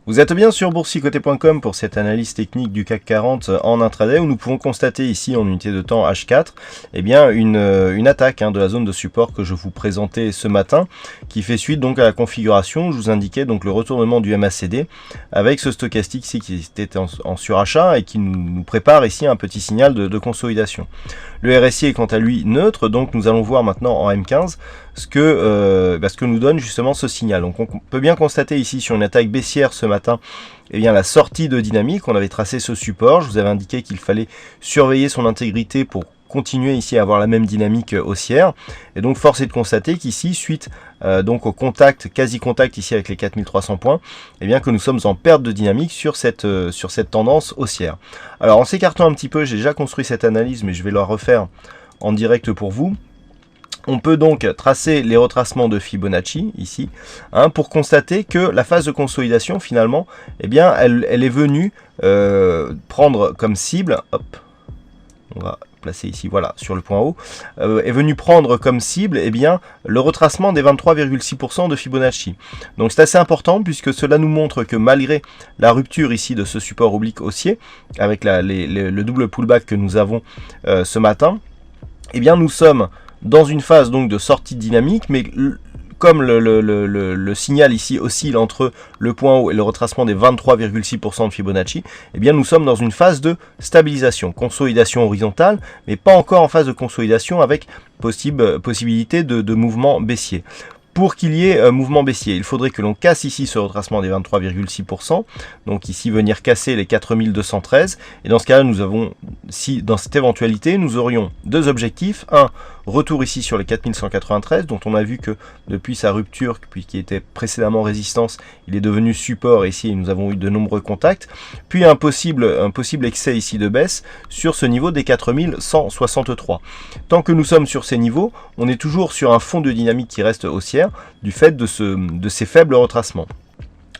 Vous êtes bien sur boursicoté.com pour cette analyse technique du CAC 40 en intraday où nous pouvons constater ici en unité de temps H4 eh bien une attaque de la zone de support que je vous présentais ce matin qui fait suite donc à la configuration où je vous indiquais donc le retournement du MACD avec ce stochastique ici qui était en surachat et qui nous prépare ici un petit signal de consolidation. Le RSI est quant à lui neutre, donc nous allons voir maintenant en M15 ce que nous donne justement ce signal. Donc on peut bien constater ici sur une attaque baissière ce matin eh bien, la sortie de dynamique. On avait tracé ce support, je vous avais indiqué qu'il fallait surveiller son intégrité pour continuer ici à avoir la même dynamique haussière. Et donc force est de constater qu'ici, suite donc au contact, quasi contact ici avec les 4300 points, eh bien que nous sommes en perte de dynamique sur cette tendance haussière. Alors en s'écartant un petit peu, j'ai déjà construit cette analyse, mais je vais la refaire en direct pour vous. On peut donc tracer les retracements de Fibonacci ici pour constater que la phase de consolidation finalement, eh bien, elle est venue prendre comme cible, hop, on va placer ici, voilà, sur le point haut, est venu prendre comme cible eh bien, le retracement des 23,6% de Fibonacci. Donc c'est assez important puisque cela nous montre que malgré la rupture ici de ce support oblique haussier, avec le double pullback que nous avons ce matin, eh bien nous sommes dans une phase donc de sortie dynamique, mais comme le signal ici oscille entre le point haut et le retracement des 23,6% de Fibonacci, eh bien nous sommes dans une phase de stabilisation, consolidation horizontale, mais pas encore en phase de consolidation avec possibilité de mouvement baissier. Pour qu'il y ait mouvement baissier, il faudrait que l'on casse ici ce retracement des 23,6%, donc ici venir casser les 4213, et dans ce cas-là, nous avons, si dans cette éventualité, nous aurions deux objectifs. Un, retour ici sur les 4193, dont on a vu que depuis sa rupture, puis qui était précédemment résistance, il est devenu support, et ici nous avons eu de nombreux contacts, puis un possible excès ici de baisse sur ce niveau des 4163. Tant que nous sommes sur ces niveaux, on est toujours sur un fond de dynamique qui reste haussière, du fait de ces faibles retracements.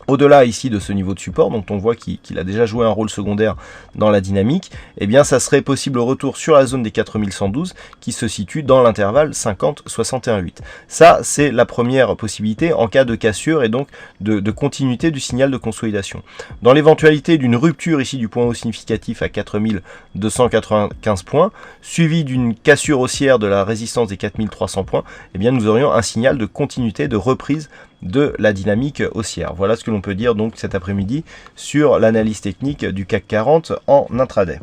Au-delà ici de ce niveau de support, dont on voit qu'il a déjà joué un rôle secondaire dans la dynamique, eh bien ça serait possible retour sur la zone des 4112 qui se situe dans l'intervalle 50-61,8. Ça, c'est la première possibilité en cas de cassure et donc de continuité du signal de consolidation. Dans l'éventualité d'une rupture ici du point haut significatif à 4295 points, suivi d'une cassure haussière de la résistance des 4300 points, eh bien nous aurions un signal de continuité, de reprise de la dynamique haussière. Voilà ce que l'on peut dire donc cet après-midi sur l'analyse technique du CAC 40 en intraday.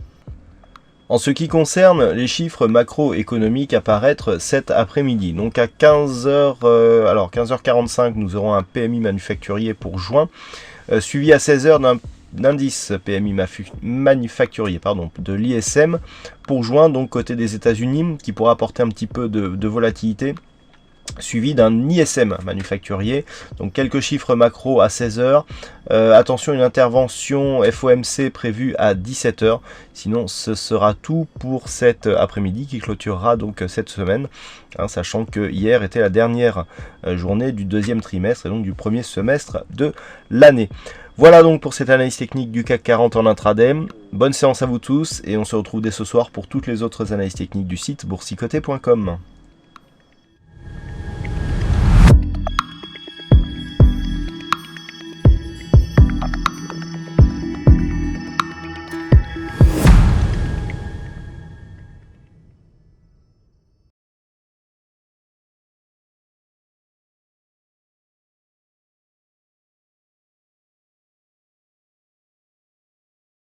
En ce qui concerne les chiffres macroéconomiques à paraître cet après-midi, donc à 15h45, nous aurons un PMI manufacturier pour juin, suivi à 16h d'un indice PMI manufacturier de l'ISM pour juin, donc côté des États-Unis, qui pourra apporter un petit peu de volatilité, suivi d'un ISM manufacturier, donc quelques chiffres macro à 16h. Attention, une intervention FOMC prévue à 17h. Sinon, ce sera tout pour cet après-midi qui clôturera donc cette semaine, sachant que hier était la dernière journée du deuxième trimestre et donc du premier semestre de l'année. Voilà donc pour cette analyse technique du CAC 40 en intraday. Bonne séance à vous tous et on se retrouve dès ce soir pour toutes les autres analyses techniques du site boursicoté.com.